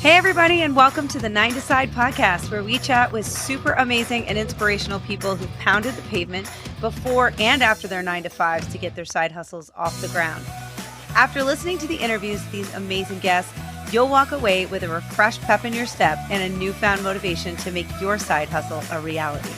Hey, everybody, and welcome to the 9 to Side podcast, where we chat with super amazing and inspirational people who've pounded the pavement before and after their 9 to 5s to get their side hustles off the ground. After listening to the interviews with these amazing guests, you'll walk away with a refreshed pep in your step and a newfound motivation to make your side hustle a reality.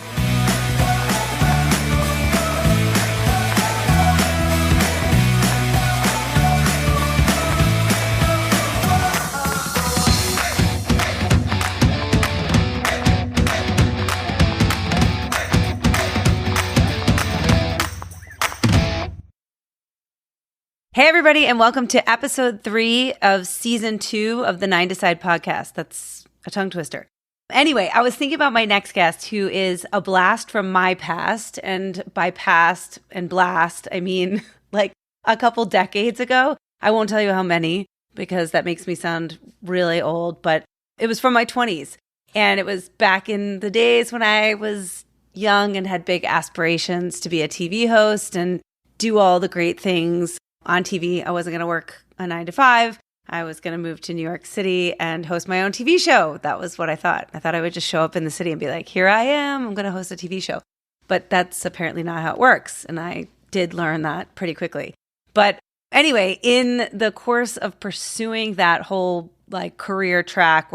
Hey, everybody, and welcome to episode 3 of season 2 of the 9 to Side podcast. That's a tongue twister. Anyway, I was thinking about my next guest, who is a blast from my past. And by past and blast, I mean like a couple decades ago. I won't tell you how many, because that makes me sound really old, but it was from my 20s. And it was back in the days when I was young and had big aspirations to be a TV host and do all the great things on TV. I wasn't going to work a 9 to 5. I was going to move to New York City and host my own TV show. That was what I thought. I thought I would just show up in the city and be like, here I am, I'm going to host a TV show. But that's apparently not how it works. And I did learn that pretty quickly. But anyway, in the course of pursuing that whole career track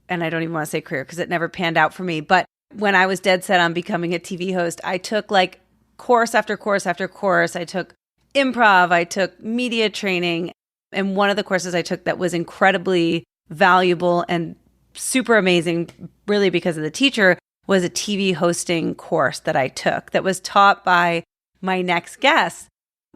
and I don't even want to say career because it never panned out for me. But when I was dead set on becoming a TV host, I took course after course after course. I took improv, I took media training, and one of the courses I took that was incredibly valuable and super amazing, really because of the teacher, was a TV hosting course that I took that was taught by my next guest,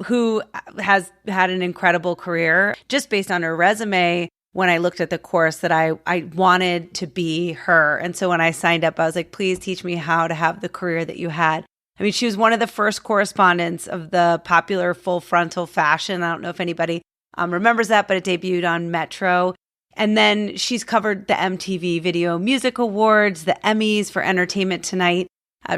who has had an incredible career. Just based on her resume, when I looked at the course, that I wanted to be her. And so when I signed up, I was like, please teach me how to have the career that you had. I mean, she was one of the first correspondents of the popular Frontal Fashion. I don't know if anybody remembers that, but it debuted on Metro. And then she's covered the MTV Video Music Awards, the Emmys for Entertainment Tonight.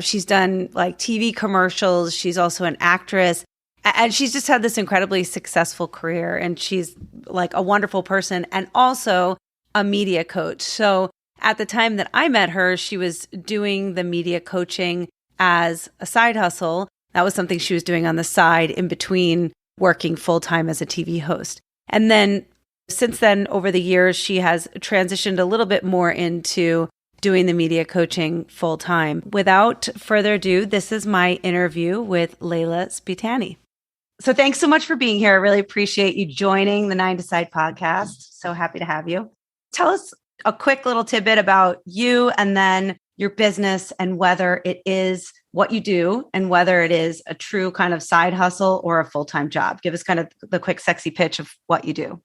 She's done TV commercials. She's also an actress. And she's just had this incredibly successful career. And she's a wonderful person and also a media coach. So at the time that I met her, she was doing the media coaching as a side hustle. That was something she was doing on the side in between working full-time as a TV host. And then since then, over the years, she has transitioned a little bit more into doing the media coaching full-time. Without further ado, this is my interview with Leila Sbitani. So thanks so much for being here. I really appreciate you joining the 9 to Side podcast. So happy to have you. Tell us a quick little tidbit about you and then your business and whether it is what you do and whether it is a true kind of side hustle or a full-time job. Give us kind of the quick, sexy pitch of what you do.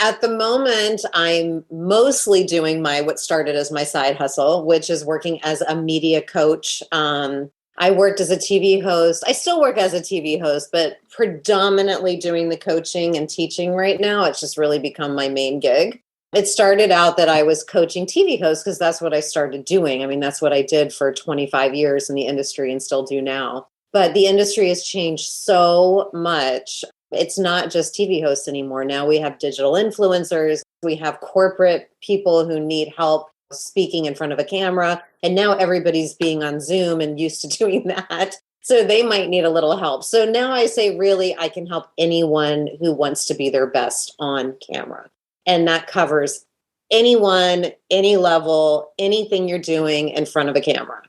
At the moment, I'm mostly doing what started as my side hustle, which is working as a media coach. I worked as a TV host. I still work as a TV host, but predominantly doing the coaching and teaching right now. It's just really become my main gig. It started out that I was coaching TV hosts because that's what I started doing. I mean, that's what I did for 25 years in the industry and still do now. But the industry has changed so much. It's not just TV hosts anymore. Now we have digital influencers. We have corporate people who need help speaking in front of a camera. And now everybody's being on Zoom and used to doing that. So they might need a little help. So now I say, really, I can help anyone who wants to be their best on camera. And that covers anyone, any level, anything you're doing in front of a camera.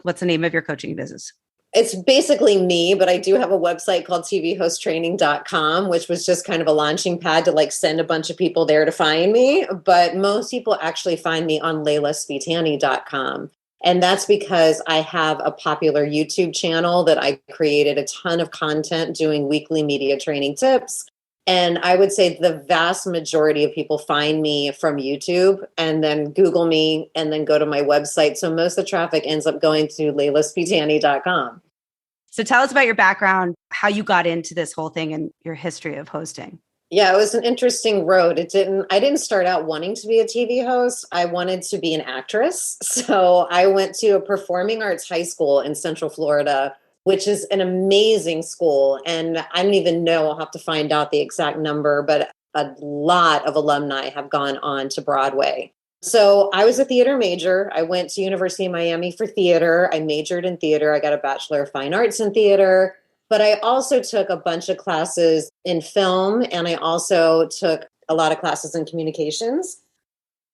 What's the name of your coaching business? It's basically me, but I do have a website called tvhosttraining.com, which was just kind of a launching pad to send a bunch of people there to find me. But most people actually find me on leilasbitani.com. And that's because I have a popular YouTube channel that I created a ton of content doing weekly media training tips. And I would say the vast majority of people find me from YouTube and then Google me and then go to my website. So most of the traffic ends up going to leilasbitani.com. So tell us about your background, how you got into this whole thing and your history of hosting. Yeah, it was an interesting road. I didn't start out wanting to be a TV host. I wanted to be an actress. So I went to a performing arts high school in Central Florida, which is an amazing school. And I don't even know, I'll have to find out the exact number, but a lot of alumni have gone on to Broadway. So I was a theater major. I went to University of Miami for theater. I majored in theater. I got a Bachelor of Fine Arts in theater. But I also took a bunch of classes in film, and I also took a lot of classes in communications.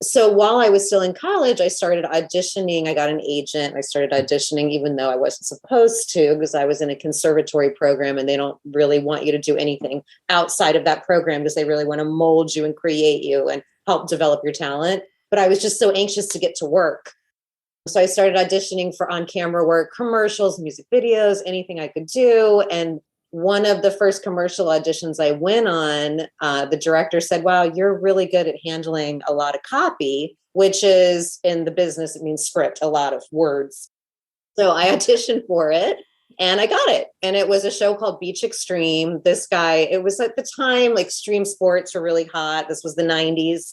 So while I was still in college, I started auditioning. I got an agent. I started auditioning, even though I wasn't supposed to, because I was in a conservatory program and they don't really want you to do anything outside of that program because they really want to mold you and create you and help develop your talent. But I was just so anxious to get to work. So I started auditioning for on-camera work, commercials, music videos, anything I could do. And one of the first commercial auditions I went on, the director said, wow, you're really good at handling a lot of copy, which is in the business, it means script, a lot of words. So I auditioned for it and I got it. And it was a show called Beach Extreme. This guy, it was at the time, like extreme sports were really hot. This was the 90s,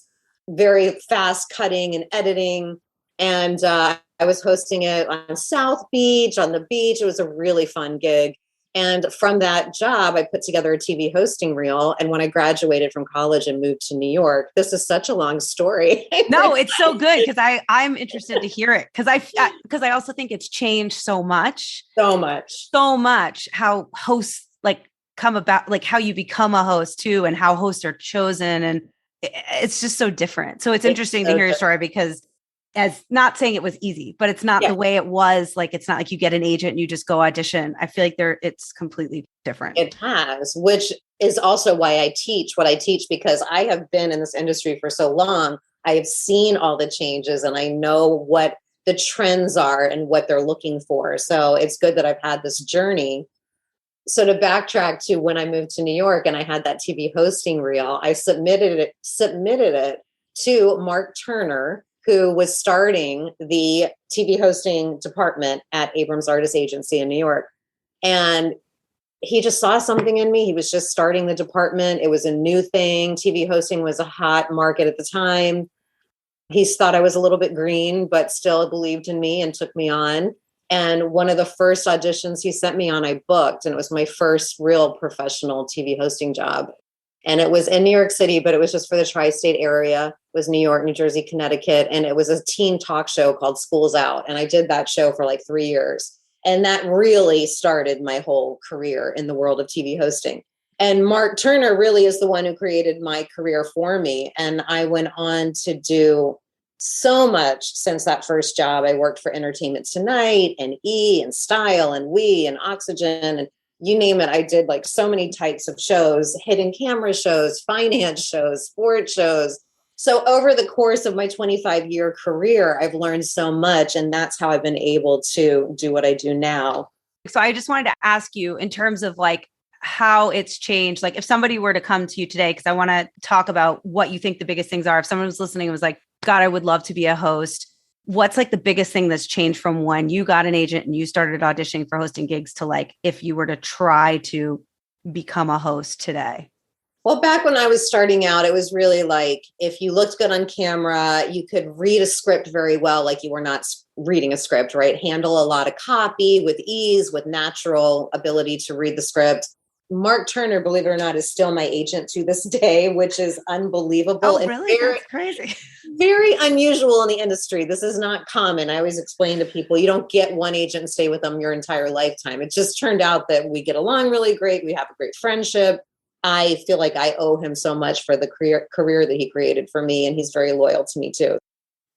very fast cutting and editing. And I was hosting it on South Beach, on the beach. It was a really fun gig. And from that job, I put together a TV hosting reel. And when I graduated from college and moved to New York, this is such a long story. No, it's so good because I'm interested to hear it because I also think it's changed so much how hosts like come about, like how you become a host too, and how hosts are chosen, and it's just so different. So it's interesting to hear your story because, as not saying it was easy, but it's not the way it was. Like, it's not like you get an agent and you just go audition. I feel like it's completely different. It has, which is also why I teach what I teach, because I have been in this industry for so long. I have seen all the changes and I know what the trends are and what they're looking for. So it's good that I've had this journey. So to backtrack to when I moved to New York and I had that TV hosting reel, I submitted it to Mark Turner, who was starting the TV hosting department at Abrams Artist Agency in New York. And he just saw something in me. He was just starting the department. It was a new thing. TV hosting was a hot market at the time. He thought I was a little bit green, but still believed in me and took me on. And one of the first auditions he sent me on, I booked. And it was my first real professional TV hosting job. And it was in New York City, but it was just for the tri-state area. It was New York, New Jersey, Connecticut. And it was a teen talk show called School's Out. And I did that show for like 3 years. And that really started my whole career in the world of TV hosting. And Mark Turner really is the one who created my career for me. And I went on to do so much since that first job. I worked for Entertainment Tonight and E! And Style and We! And Oxygen and you name it. I did like so many types of shows, hidden camera shows, finance shows, sports shows. So over the course of my 25-year career, I've learned so much. And that's how I've been able to do what I do now. So I just wanted to ask you in terms of like how it's changed. Like if somebody were to come to you today, because I want to talk about what you think the biggest things are. If someone was listening and was like, God, I would love to be a host. What's like the biggest thing that's changed from when you got an agent and you started auditioning for hosting gigs to like, if you were to try to become a host today? Well, back when I was starting out, it was really like, if you looked good on camera, you could read a script very well, like you were not reading a script, right? Handle a lot of copy with ease, with natural ability to read the script. Mark Turner, believe it or not, is still my agent to this day, which is unbelievable. Oh, really? That's crazy. Very unusual in the industry. This is not common. I always explain to people, you don't get one agent and stay with them your entire lifetime. It just turned out that we get along really great. We have a great friendship. I feel like I owe him so much for the career that he created for me, and he's very loyal to me too.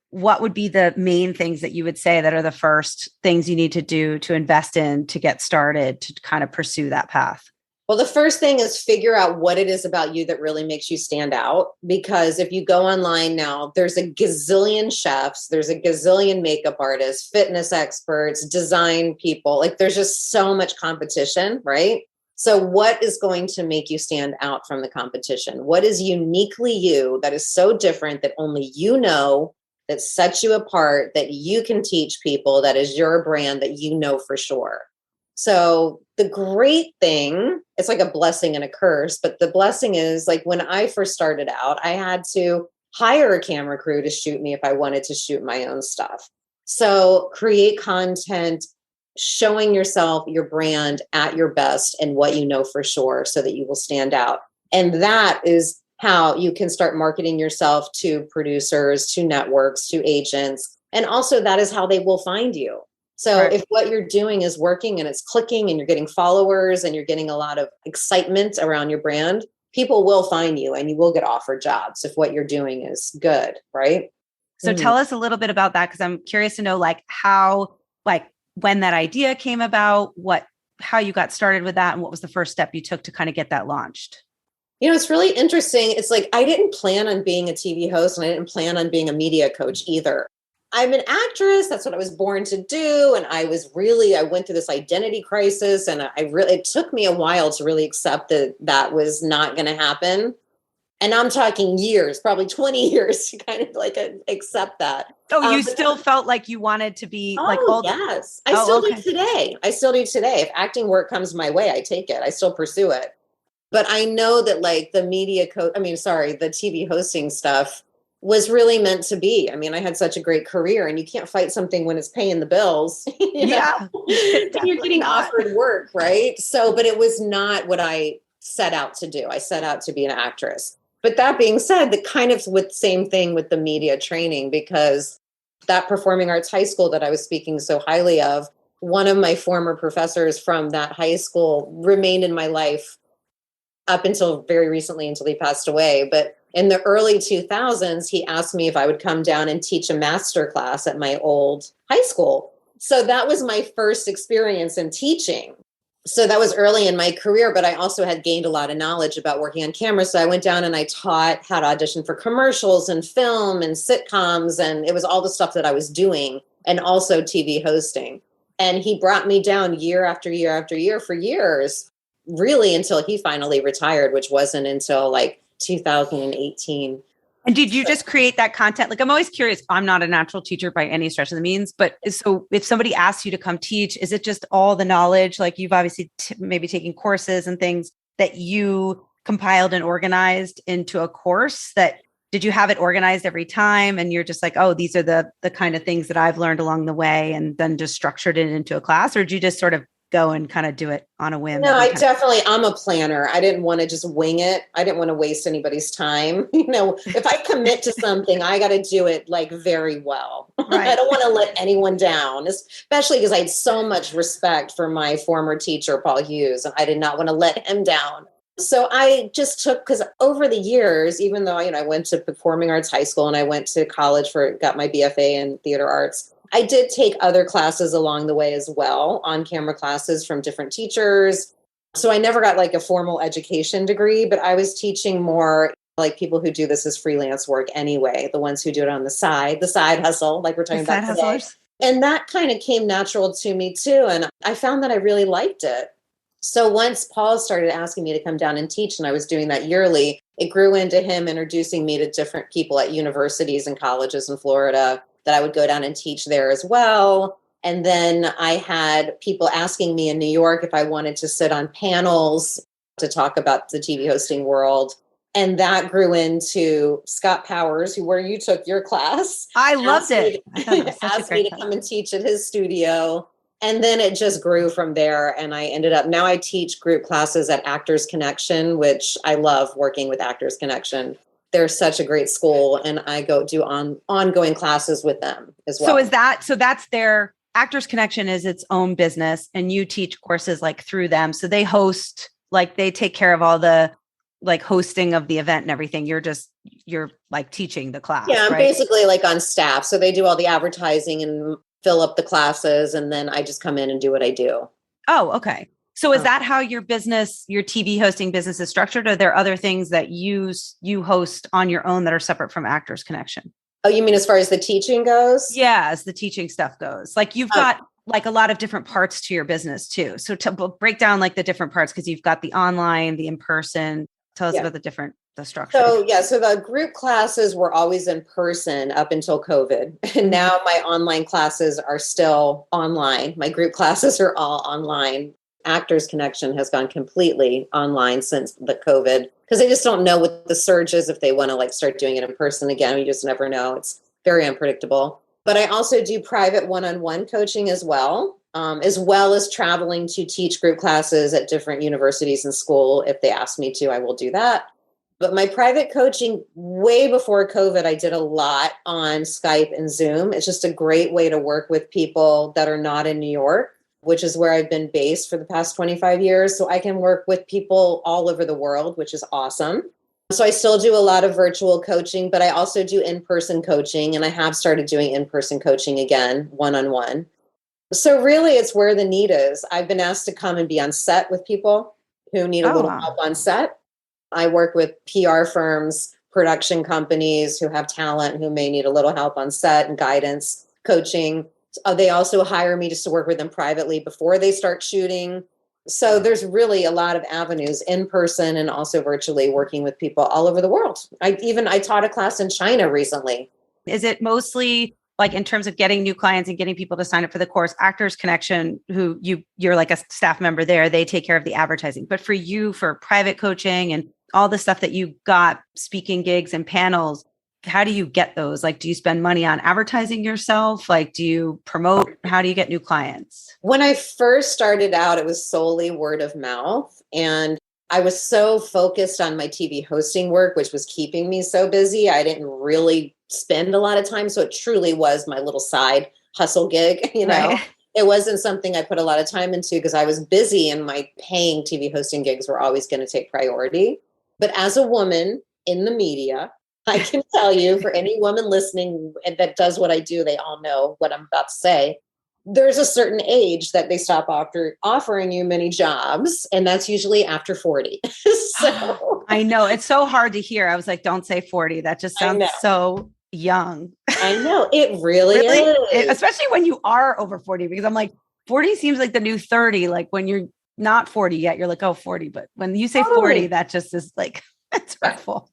What would be the main things that you would say that are the first things you need to do to invest in to get started to kind of pursue that path? Well, the first thing is figure out what it is about you that really makes you stand out. Because if you go online now, there's a gazillion chefs, there's a gazillion makeup artists, fitness experts, design people. Like there's just so much competition, right? So what is going to make you stand out from the competition? What is uniquely you that is so different that only you know, that sets you apart, that you can teach people, that is your brand, that you know for sure? So the great thing, it's like a blessing and a curse, but the blessing is like when I first started out, I had to hire a camera crew to shoot me if I wanted to shoot my own stuff. So create content, showing yourself, your brand at your best and what you know for sure so that you will stand out. And that is how you can start marketing yourself to producers, to networks, to agents. And also that is how they will find you. So Right. if what you're doing is working and it's clicking and you're getting followers and you're getting a lot of excitement around your brand, people will find you and you will get offered jobs if what you're doing is good, right? So tell us a little bit about that, because I'm curious to know like how, like when that idea came about, how you got started with that, and what was the first step you took to kind of get that launched? You know, it's really interesting. It's like I didn't plan on being a TV host and I didn't plan on being a media coach either. I'm an actress. That's what I was born to do. And I went through this identity crisis, and it took me a while to really accept that that was not going to happen. And I'm talking years, probably 20 years to kind of like accept that. Oh, you still felt like you wanted to be yes. I still do today. I still do today. If acting work comes my way, I take it. I still pursue it. But I know that like the the TV hosting stuff was really meant to be. I mean, I had such a great career, and you can't fight something when it's paying the bills. Yeah. You're getting offered work, right? So, but it was not what I set out to do. I set out to be an actress. But that being said, the kind of same thing with the media training, because that performing arts high school that I was speaking so highly of, one of my former professors from that high school remained in my life up until very recently, until he passed away. But in the early 2000s, he asked me if I would come down and teach a master class at my old high school. So that was my first experience in teaching. So that was early in my career, but I also had gained a lot of knowledge about working on camera. So I went down and I taught how to audition for commercials and film and sitcoms. And it was all the stuff that I was doing, and also TV hosting. And he brought me down year after year after year for years, really until he finally retired, which wasn't until like 2018. And did you just create that content? Like, I'm always curious. I'm not a natural teacher by any stretch of the means, but so if somebody asks you to come teach, is it just all the knowledge? Like you've obviously maybe taken courses and things that you compiled and organized into a course. Did you have it organized every time? And you're just like, oh, these are the kind of things that I've learned along the way, and then just structured it into a class? Or did you just sort of go and kind of do it on a whim? No, I'm a planner. I didn't want to just wing it. I didn't want to waste anybody's time. If I commit to something, I got to do it like very well. Right. I don't want to let anyone down, especially because I had so much respect for my former teacher, Paul Hughes, and I did not want to let him down. So I just because over the years, even though, I went to performing arts high school and I went to college got my BFA in theater arts, I did take other classes along the way as well, on-camera classes from different teachers. So I never got like a formal education degree, but I was teaching more like people who do this as freelance work anyway, the ones who do it on the side hustle, like we're talking about today. Hustlers. And that kind of came natural to me too. And I found that I really liked it. So once Paul started asking me to come down and teach, and I was doing that yearly, it grew into him introducing me to different people at universities and colleges in Florida that I would go down and teach there as well. And then I had people asking me in New York if I wanted to sit on panels to talk about the TV hosting world. And that grew into Scott Powers, where you took your class. I loved it. Asked me to come and teach at his studio. And then it just grew from there. And I now I teach group classes at Actors Connection, which I love working with Actors Connection. They're such a great school, and I go do ongoing classes with them as well. So that's their Actors Connection is its own business, and you teach courses like through them. So they host, like they take care of all the like hosting of the event and everything. You're like teaching the class. Yeah, I'm right? basically like on staff. So they do all the advertising and fill up the classes, and then I just come in and do what I do. Oh, okay. So is that how your TV hosting business is structured? Or are there other things that you host on your own that are separate from Actors Connection? Oh, you mean as far as the teaching goes? Yeah, as the teaching stuff goes. Like you've got like a lot of different parts to your business too. So to break down like the different parts, because you've got the online, the in-person. Tell us about the structure. So the group classes were always in person up until COVID. And now my online classes are still online. My group classes are all online. Actors Connection has gone completely online since the COVID, because they just don't know what the surge is if they want to like start doing it in person again. You just never know. It's very unpredictable. But I also do private one-on-one coaching as well as traveling to teach group classes at different universities and school. If they ask me to, I will do that. But my private coaching, way before COVID, I did a lot on Skype and Zoom. It's just a great way to work with people that are not in New York, which is where I've been based for the past 25 years. So I can work with people all over the world, which is awesome. So I still do a lot of virtual coaching, but I also do in-person coaching, and I have started doing in-person coaching again, one-on-one. So really, it's where the need is. I've been asked to come and be on set with people who need a Oh, little wow. help on set. I work with PR firms, production companies who have talent who may need a little help on set and guidance, coaching. They also hire me just to work with them privately before they start shooting. So there's really a lot of avenues in person and also virtually working with people all over the world. I taught a class in China recently. Is it mostly like in terms of getting new clients and getting people to sign up for the course? Actors Connection, who you're like a staff member there, they take care of the advertising. But for you, for private coaching and all the stuff that you got, speaking gigs and panels, how do you get those? Like, do you spend money on advertising yourself? Like, do you promote? How do you get new clients? When I first started out, it was solely word of mouth. And I was so focused on my TV hosting work, which was keeping me so busy. I didn't really spend a lot of time. So it truly was my little side hustle gig, Right. It wasn't something I put a lot of time into because I was busy and my paying TV hosting gigs were always going to take priority. But as a woman in the media, I can tell you, for any woman listening that does what I do, they all know what I'm about to say. There's a certain age that they stop offering you many jobs, and that's usually after 40. So I know. It's so hard to hear. I was like, don't say 40. That just I sounds know. so young. I know. It really is. Especially when you are over 40, because I'm like, 40 seems like the new 30. Like when you're not 40 yet, you're like, oh, 40. But when you say 40, that just is like, it's hurtful.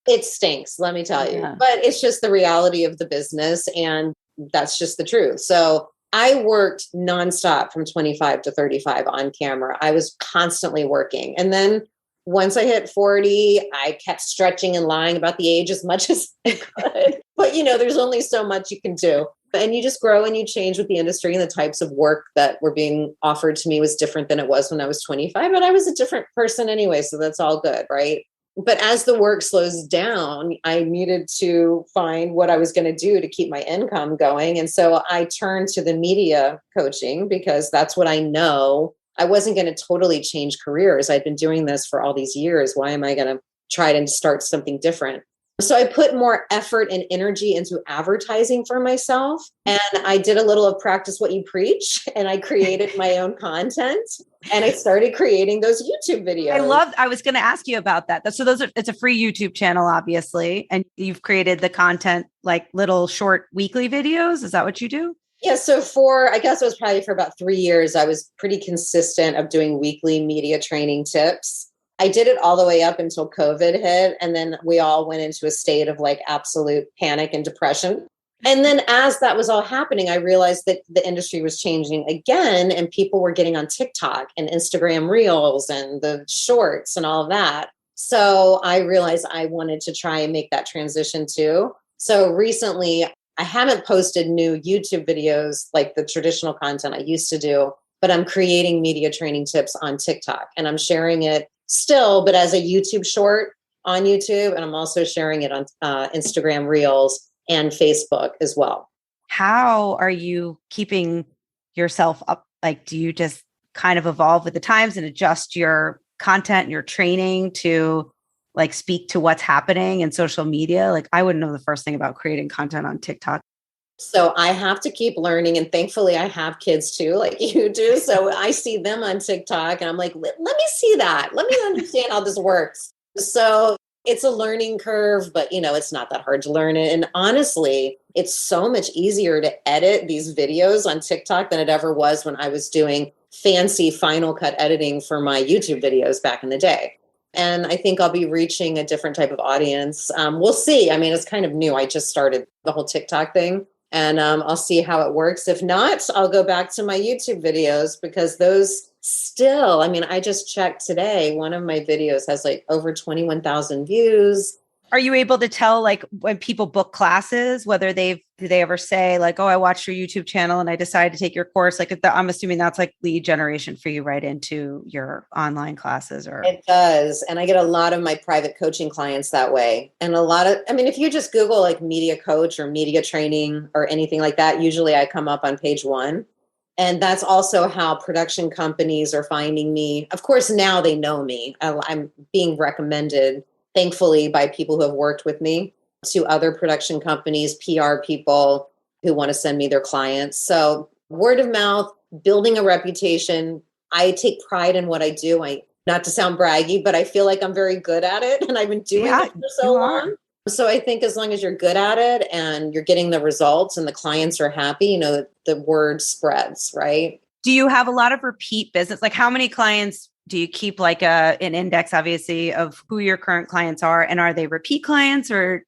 It stinks, let me tell you. Yeah. But it's just the reality of the business, and that's just the truth. So I worked nonstop from 25 to 35 on camera. I was constantly working. And then once I hit 40, I kept stretching and lying about the age as much as I could. But, there's only so much you can do. And you just grow and you change with the industry, and the types of work that were being offered to me was different than it was when I was 25. But I was a different person anyway, so that's all good, right? But as the work slows down, I needed to find what I was going to do to keep my income going. And so I turned to the media coaching because that's what I know. I wasn't going to totally change careers. I'd been doing this for all these years. Why am I going to try to start something different? So I put more effort and energy into advertising for myself. And I did a little of practice what you preach. And I created my own content. And I started creating those YouTube videos. I was going to ask you about that. So it's a free YouTube channel, obviously. And you've created the content, like little short weekly videos. Is that what you do? Yeah. So I guess it was probably for about 3 years, I was pretty consistent of doing weekly media training tips. I did it all the way up until COVID hit. And then we all went into a state of like absolute panic and depression. And then as that was all happening, I realized that the industry was changing again, and people were getting on TikTok and Instagram Reels and the shorts and all of that. So I realized I wanted to try and make that transition too. So recently, I haven't posted new YouTube videos like the traditional content I used to do, but I'm creating media training tips on TikTok, and I'm sharing it still, but as a YouTube short on YouTube. And I'm also sharing it on Instagram Reels and Facebook as well. How are you keeping yourself up? Like, do you just kind of evolve with the times and adjust your content and your training to like speak to what's happening in social media? Like, I wouldn't know the first thing about creating content on TikTok. So I have to keep learning. And thankfully I have kids too, like you do. So I see them on TikTok and I'm like, let me see that. Let me understand how this works. So it's a learning curve, but it's not that hard to learn it. And honestly, it's so much easier to edit these videos on TikTok than it ever was when I was doing fancy Final Cut editing for my YouTube videos back in the day. And I think I'll be reaching a different type of audience. We'll see. I mean, it's kind of new. I just started the whole TikTok thing. And I'll see how it works. If not, I'll go back to my YouTube videos because those still, I mean, I just checked today. One of my videos has like over 21,000 views. Are you able to tell like when people book classes, whether do they ever say like, oh, I watched your YouTube channel and I decided to take your course? Like I'm assuming that's like lead generation for you right into your online classes or. It does. And I get a lot of my private coaching clients that way. And if you just Google like media coach or media training or anything like that, usually I come up on page one. And that's also how production companies are finding me. Of course, now they know me. I'm being recommended, thankfully, by people who have worked with me to other production companies, PR people who want to send me their clients. So word of mouth, building a reputation. I take pride in what I do. Not to sound braggy, but I feel like I'm very good at it. And I've been doing it for so long. So I think as long as you're good at it and you're getting the results and the clients are happy, the word spreads, right? Do you have a lot of repeat business? Like how many clients do you keep like an index, obviously, of who your current clients are? And are they repeat clients or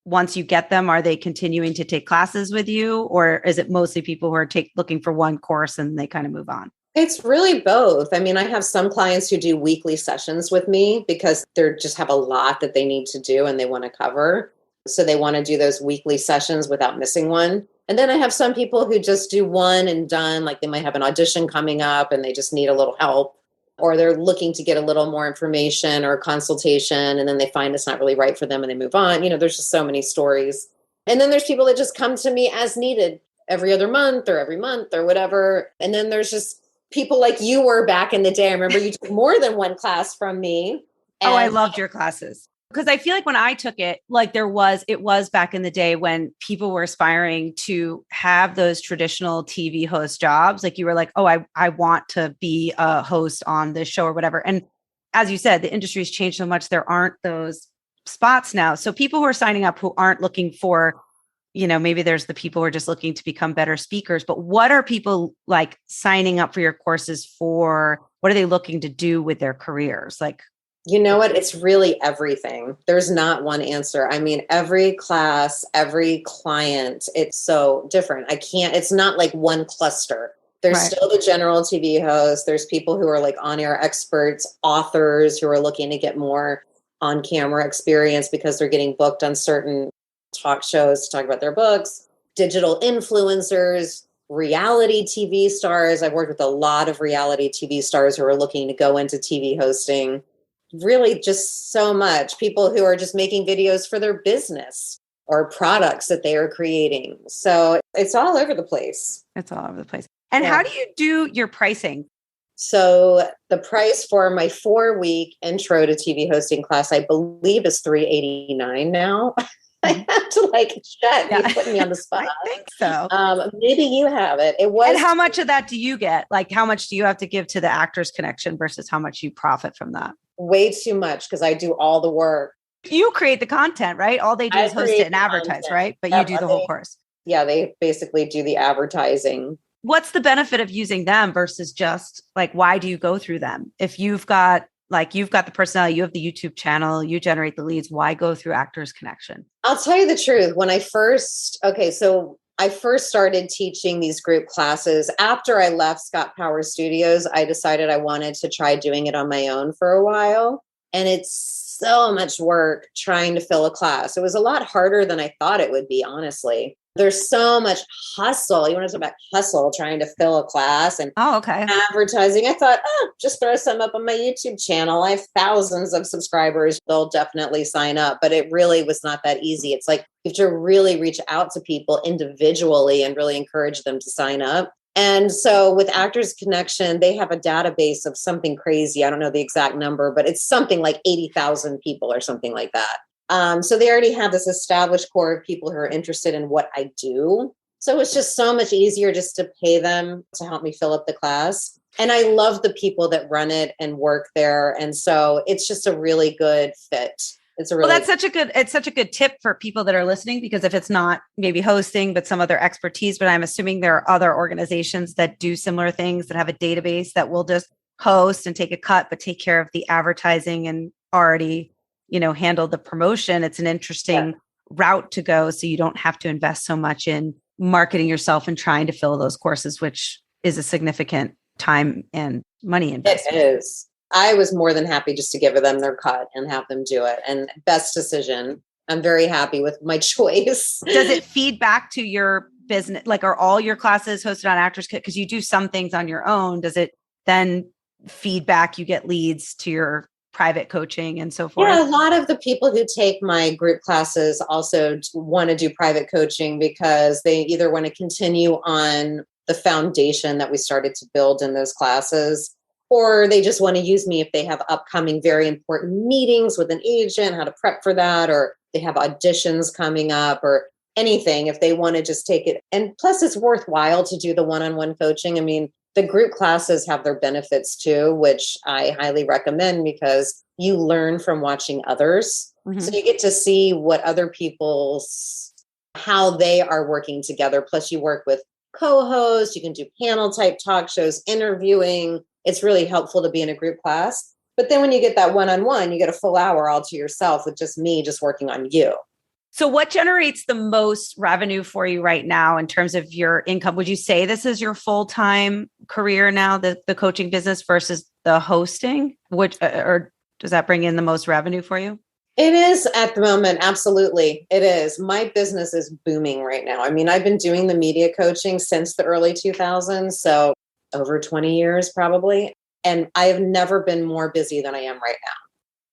once you get them, are they continuing to take classes with you? Or is it mostly people who are looking for one course and they kind of move on? It's really both. I mean, I have some clients who do weekly sessions with me because they just have a lot that they need to do and they want to cover. So they want to do those weekly sessions without missing one. And then I have some people who just do one and done, like they might have an audition coming up and they just need a little help, or they're looking to get a little more information or consultation and then they find it's not really right for them and they move on. There's just so many stories. And then there's people that just come to me as needed every other month or every month or whatever. And then there's just people like you were back in the day. I remember you took more than one class from me. I loved your classes. Because I feel like when I took it, like it was back in the day when people were aspiring to have those traditional TV host jobs. Like you were like, oh, I want to be a host on this show or whatever. And as you said, the industry's changed so much. There aren't those spots now. So people who are signing up who aren't looking for, maybe there's the people who are just looking to become better speakers, but what are people like signing up for your courses for? What are they looking to do with their careers? Like, you know what? It's really everything. There's not one answer. I mean, every class, every client, it's so different. It's not like one cluster. There's still the general TV host. There's people who are like on-air experts, authors who are looking to get more on-camera experience because they're getting booked on certain talk shows to talk about their books, digital influencers, reality TV stars. I've worked with a lot of reality TV stars who are looking to go into TV hosting. Really just so much. People who are just making videos for their business or products that they are creating. So it's all over the place. It's all over the place. And how do you do your pricing? So the price for my 4-week intro to TV hosting class, I believe is $389 now. I have to check. You put me on the spot. I think so. Maybe you have it. It was. And how much of that do you get? Like how much do you have to give to the Actors Connection versus how much you profit from that? Way too much because I do all the work. You create the content, right? All they do is host it and advertise, right? But you do the whole course. Yeah, they basically do the advertising. What's the benefit of using them versus just why do you go through them? If you've got the personality, you have the YouTube channel, you generate the leads, why go through Actors Connection? I'll tell you the truth. When I first started teaching these group classes after I left Scott Power Studios. I decided I wanted to try doing it on my own for a while. And it's so much work trying to fill a class. It was a lot harder than I thought it would be, honestly. There's so much hustle. You want to talk about hustle, trying to fill a class and advertising. I thought, just throw some up on my YouTube channel. I have thousands of subscribers. They'll definitely sign up. But it really was not that easy. It's like you have to really reach out to people individually and really encourage them to sign up. And so with Actors Connection, they have a database of something crazy. I don't know the exact number, but it's something like 80,000 people or something like that. So they already have this established core of people who are interested in what I do. So it's just so much easier just to pay them to help me fill up the class. And I love the people that run it and work there. And so it's just a really good fit. It's such a good tip for people that are listening, because if it's not maybe hosting, but some other expertise, but I'm assuming there are other organizations that do similar things that have a database that will just host and take a cut, but take care of the advertising and already handle the promotion. It's an interesting route to go. So you don't have to invest so much in marketing yourself and trying to fill those courses, which is a significant time and money investment. It is. I was more than happy just to give them their cut and have them do it. And best decision. I'm very happy with my choice. Does it feed back to your business? Like, are all your classes hosted on Actors Kit? Because you do some things on your own. Does it then feed back? You get leads to your private coaching and so forth? Yeah, a lot of the people who take my group classes also want to do private coaching because they either want to continue on the foundation that we started to build in those classes, or they just want to use me if they have upcoming very important meetings with an agent, how to prep for that, or they have auditions coming up or anything, if they want to just take it. And plus it's worthwhile to do the one-on-one coaching. I mean, the group classes have their benefits too, which I highly recommend because you learn from watching others. Mm-hmm. So you get to see what other people's, how they are working together. Plus you work with co-hosts, you can do panel type talk shows, interviewing. It's really helpful to be in a group class. But then when you get that one-on-one, you get a full hour all to yourself with just me, just working on you. So what generates the most revenue for you right now in terms of your income? Would you say this is your full-time career now, the coaching business versus the hosting? Or does that bring in the most revenue for you? It is at the moment. Absolutely. It is. My business is booming right now. I mean, I've been doing the media coaching since the early 2000s. So over 20 years probably. And I have never been more busy than I am right now.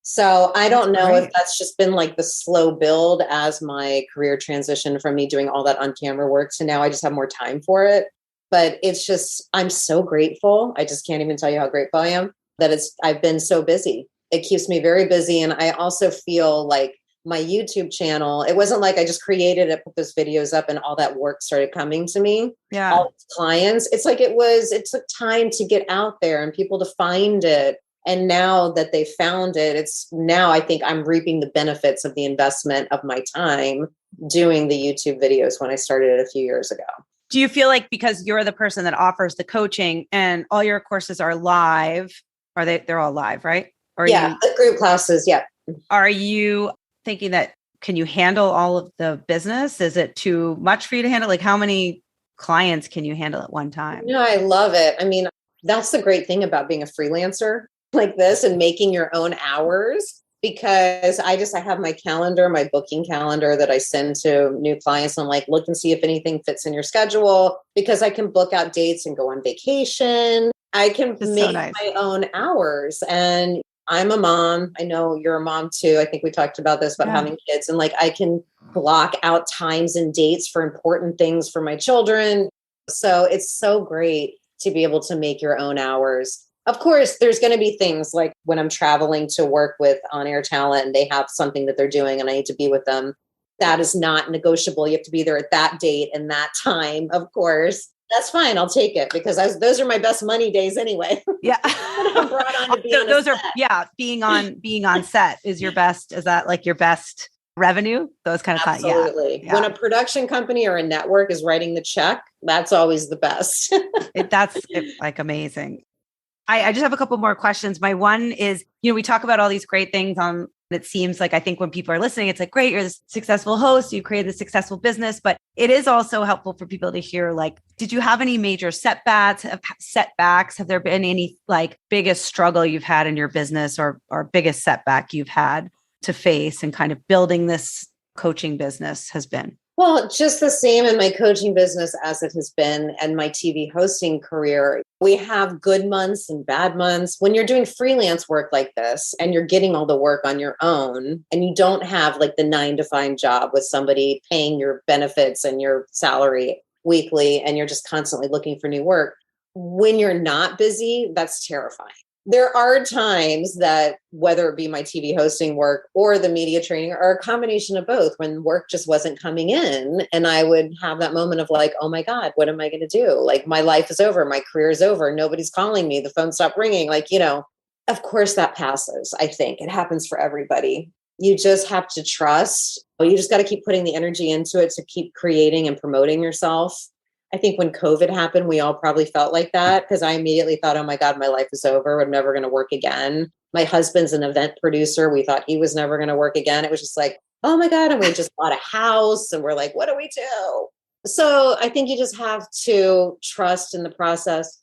So I don't know if that's just been like the slow build as my career transitioned from me doing all that on camera work to now I just have more time for it. But it's just, I'm so grateful. I just can't even tell you how grateful I am that I've been so busy. It keeps me very busy. And I also feel like my YouTube channel, it wasn't like I just created it, put those videos up and all that work started coming to me. Yeah. All these clients. It's like it took time to get out there and people to find it. And now that they found it, now I think I'm reaping the benefits of the investment of my time doing the YouTube videos when I started it a few years ago. Do you feel like because you're the person that offers the coaching and all your courses are live, they're all live, right? The group classes. Yeah. Are you thinking that, can you handle all of the business? Is it too much for you to handle? Like how many clients can you handle at one time? No, I love it. I mean, that's the great thing about being a freelancer like this and making your own hours, because I have my calendar, my booking calendar that I send to new clients. I'm like, look and see if anything fits in your schedule, because I can book out dates and go on vacation. I can make my own hours. And I'm a mom. I know you're a mom too. I think we talked about this about having kids, and like I can block out times and dates for important things for my children. So it's so great to be able to make your own hours. Of course, there's going to be things like when I'm traveling to work with on-air talent and they have something that they're doing and I need to be with them. That is not negotiable. You have to be there at that date and that time, of course. That's fine. I'll take it because those are my best money days anyway. Yeah. I'm brought on to be on those set. being on set is your best. Is that like your best revenue? Those kind of Absolutely. Yeah. When a production company or a network is writing the check, that's always the best. That's like amazing. I just have a couple more questions. My one is, we talk about all these great things on, it seems like, I think when people are listening, it's like, great, you're this successful host, you created a successful business, but it is also helpful for people to hear, like, did you have any major setbacks? Have there been any like biggest struggle you've had in your business or biggest setback you've had to face and kind of building this coaching business has been? Well, just the same in my coaching business as it has been and my TV hosting career. We have good months and bad months. When you're doing freelance work like this and you're getting all the work on your own and you don't have like the 9-to-5 job with somebody paying your benefits and your salary weekly and you're just constantly looking for new work, when you're not busy, that's terrifying. There are times that whether it be my TV hosting work or the media training or a combination of both, when work just wasn't coming in and I would have that moment of like, oh my God, what am I going to do? Like my life is over. My career is over. Nobody's calling me. The phone stopped ringing. Like, of course that passes. I think it happens for everybody. You just have to trust. You just got to keep putting the energy into it to keep creating and promoting yourself. I think when COVID happened, we all probably felt like that because I immediately thought, oh my God, my life is over. I'm never going to work again. My husband's an event producer. We thought he was never going to work again. It was just like, oh my God. And we just bought a house and we're like, what do we do? So I think you just have to trust in the process.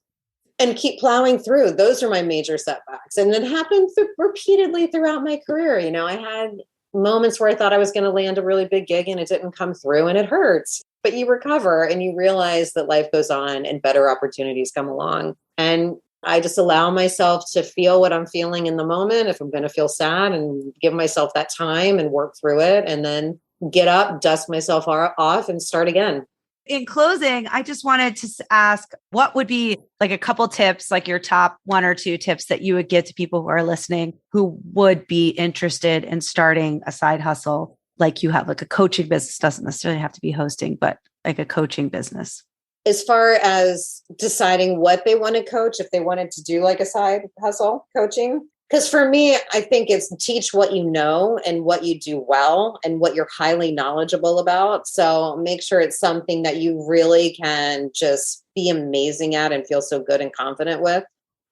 and keep plowing through. Those are my major setbacks. And it happened repeatedly throughout my career. You know, I had moments where I thought I was going to land a really big gig and it didn't come through, and it hurts, but you recover and you realize that life goes on and better opportunities come along. And I just allow myself to feel what I'm feeling in the moment. If I'm going to feel sad, and give myself that time and work through it, and then get up, dust myself off and start again. In closing, I just wanted to ask, what would be like a couple tips, like your top 1 or 2 tips that you would give to people who are listening, who would be interested in starting a side hustle like you have, like a coaching business? Doesn't necessarily have to be hosting, but like a coaching business. As far as deciding what they want to coach, if they wanted to do like a side hustle coaching, because for me, I think it's teach what you know and what you do well and what you're highly knowledgeable about. So make sure it's something that you really can just be amazing at and feel so good and confident with.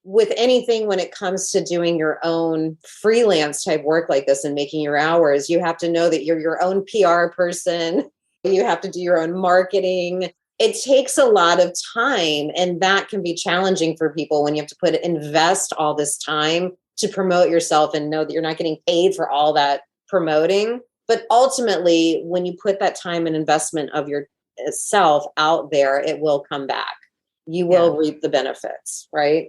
With anything, when it comes to doing your own freelance type work like this and making your hours, you have to know that you're your own PR person. You have to do your own marketing. It takes a lot of time, and that can be challenging for people when you have to invest all this time to promote yourself and know that you're not getting paid for all that promoting. But ultimately, when you put that time and investment of yourself out there, it will come back. You will reap the benefits, right?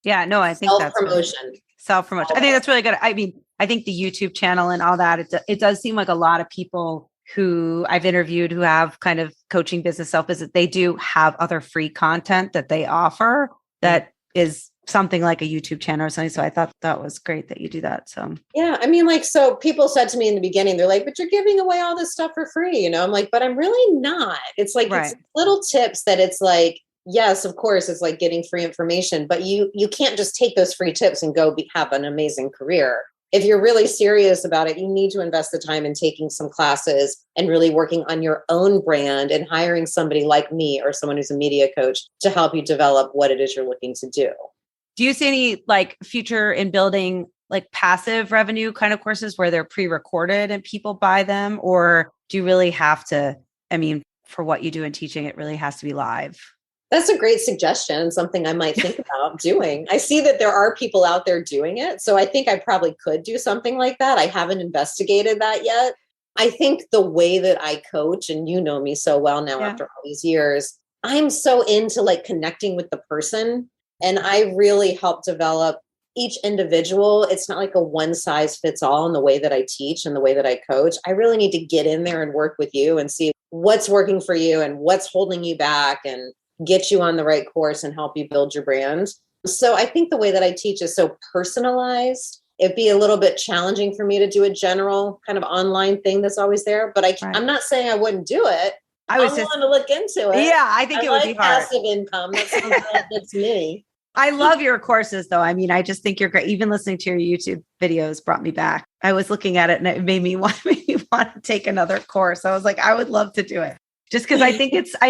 Yeah, no, I think self-promotion. Self-promotion. I think that's really good. I mean, I think the YouTube channel and all that, it does seem like a lot of people who I've interviewed who have kind of coaching business self-visit, they do have other free content that they offer that is something like a YouTube channel or something. So I thought that was great that you do that. So yeah, I mean, like, so people said to me in the beginning, they're like, but you're giving away all this stuff for free, you know? I'm like, but I'm really not. It's like It's little tips that it's like, yes, of course, it's like getting free information, but you can't just take those free tips and go have an amazing career. If you're really serious about it, you need to invest the time in taking some classes and really working on your own brand and hiring somebody like me or someone who's a media coach to help you develop what it is you're looking to do. Do you see any like future in building like passive revenue kind of courses where they're pre-recorded and people buy them? Or do you really have to, I mean, for what you do in teaching, it really has to be live? That's a great suggestion, something I might think about doing. I see that there are people out there doing it. So I think I probably could do something like that. I haven't investigated that yet. I think the way that I coach, and you know me so well now after all these years, I'm so into like connecting with the person. And I really help develop each individual. It's not like a one size fits all in the way that I teach and the way that I coach. I really need to get in there and work with you and see what's working for you and what's holding you back and get you on the right course and help you build your brand. So I think the way that I teach is so personalized. It'd be a little bit challenging for me to do a general kind of online thing that's always there, but I'm not saying I wouldn't do it. I want to look into it. Yeah, I think it would be hard. Passive income. That's me. I love your courses though. I mean, I just think you're great. Even listening to your YouTube videos brought me back. I was looking at it and it made me want to take another course. I was like, I would love to do it. Just because I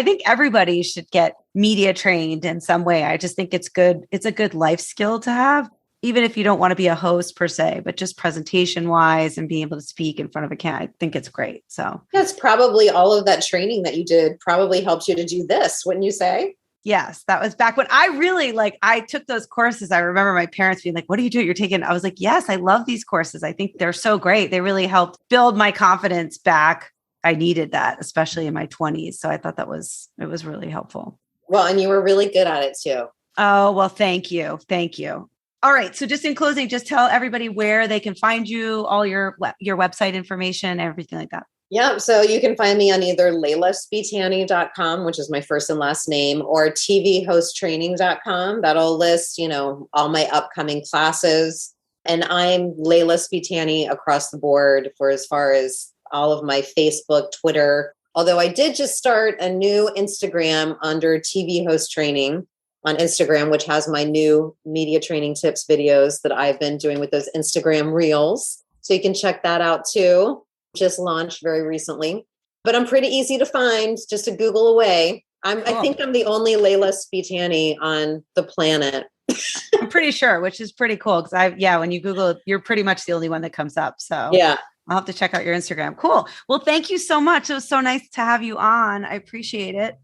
think everybody should get media trained in some way. I just think it's good. It's a good life skill to have, even if you don't want to be a host per se, but just presentation wise and being able to speak in front of a camera. I think it's great. So that's probably all of that training that you did probably helped you to do this, wouldn't you say? Yes, that was back when I really I took those courses. I remember my parents being like, what are you doing? You're taking, I was like, yes, I love these courses. I think they're so great. They really helped build my confidence back. I needed that, especially in my 20s. So I thought it was really helpful. Well, and you were really good at it too. Oh, well, thank you. Thank you. All right. So just in closing, just tell everybody where they can find you, all your website information, everything like that. Yeah. So you can find me on either leilasbitani.com, which is my first and last name, or tvhosttraining.com. That'll list, all my upcoming classes. And I'm Leila Sbitani across the board for as far as all of my Facebook, Twitter. Although I did just start a new Instagram under TV Host Training on Instagram, which has my new media training tips videos that I've been doing with those Instagram reels. So you can check that out too. Just launched very recently, but I'm pretty easy to find, just a Google away. I think I'm the only Leila Sbitani on the planet. I'm pretty sure, which is pretty cool. Because when you Google it, you're pretty much the only one that comes up. So yeah, I'll have to check out your Instagram. Cool. Well, thank you so much. It was so nice to have you on. I appreciate it.